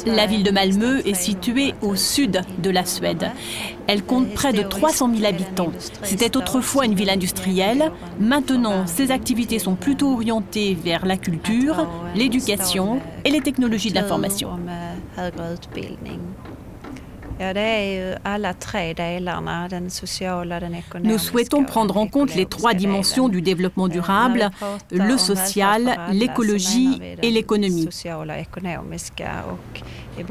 La ville de Malmö est située au sud de la Suède. Elle compte près de 300 000 habitants. C'était autrefois une ville industrielle. Maintenant, ses activités sont plutôt orientées vers la culture, l'éducation et les technologies de l'information. Nous souhaitons prendre en compte les trois dimensions du développement durable, le social, l'écologie et l'économie.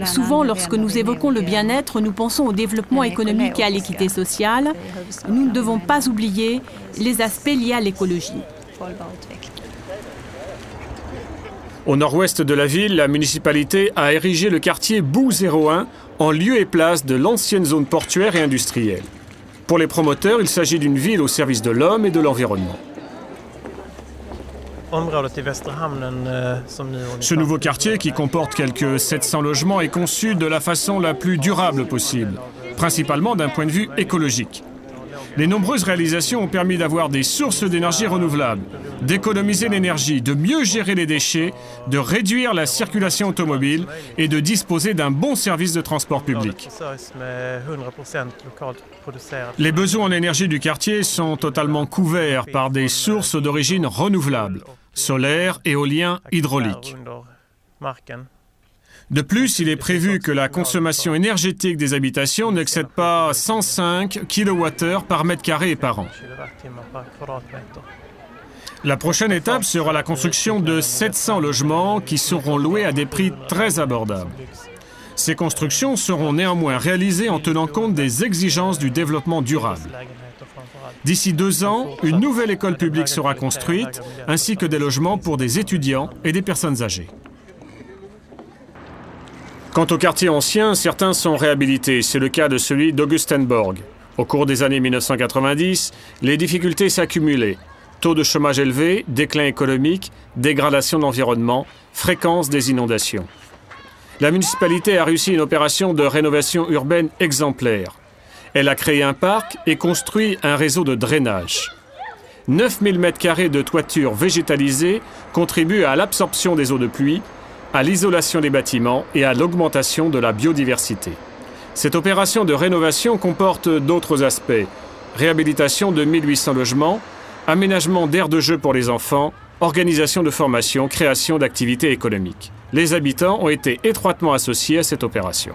Souvent, lorsque nous évoquons le bien-être, nous pensons au développement économique et à l'équité sociale. Nous ne devons pas oublier les aspects liés à l'écologie. Au nord-ouest de la ville, la municipalité a érigé le quartier Bou 01 en lieu et place de l'ancienne zone portuaire et industrielle. Pour les promoteurs, il s'agit d'une ville au service de l'homme et de l'environnement. Ce nouveau quartier, qui comporte quelques 700 logements, est conçu de la façon la plus durable possible, principalement d'un point de vue écologique. Les nombreuses réalisations ont permis d'avoir des sources d'énergie renouvelables, d'économiser l'énergie, de mieux gérer les déchets, de réduire la circulation automobile et de disposer d'un bon service de transport public. Les besoins en énergie du quartier sont totalement couverts par des sources d'origine renouvelable, solaire, éolien, hydraulique. De plus, il est prévu que la consommation énergétique des habitations n'excède pas 105 kWh par mètre carré et par an. La prochaine étape sera la construction de 700 logements qui seront loués à des prix très abordables. Ces constructions seront néanmoins réalisées en tenant compte des exigences du développement durable. D'ici 2 ans, une nouvelle école publique sera construite, ainsi que des logements pour des étudiants et des personnes âgées. Quant aux quartiers anciens, certains sont réhabilités. C'est le cas de celui d'Augustenborg. Au cours des années 1990, les difficultés s'accumulaient. Taux de chômage élevé, déclin économique, dégradation de l'environnement, fréquence des inondations. La municipalité a réussi une opération de rénovation urbaine exemplaire. Elle a créé un parc et construit un réseau de drainage. 9000 m² de toiture végétalisée contribuent à l'absorption des eaux de pluie, à l'isolation des bâtiments et à l'augmentation de la biodiversité. Cette opération de rénovation comporte d'autres aspects. Réhabilitation de 1800 logements, aménagement d'aires de jeu pour les enfants, organisation de formation, création d'activités économiques. Les habitants ont été étroitement associés à cette opération.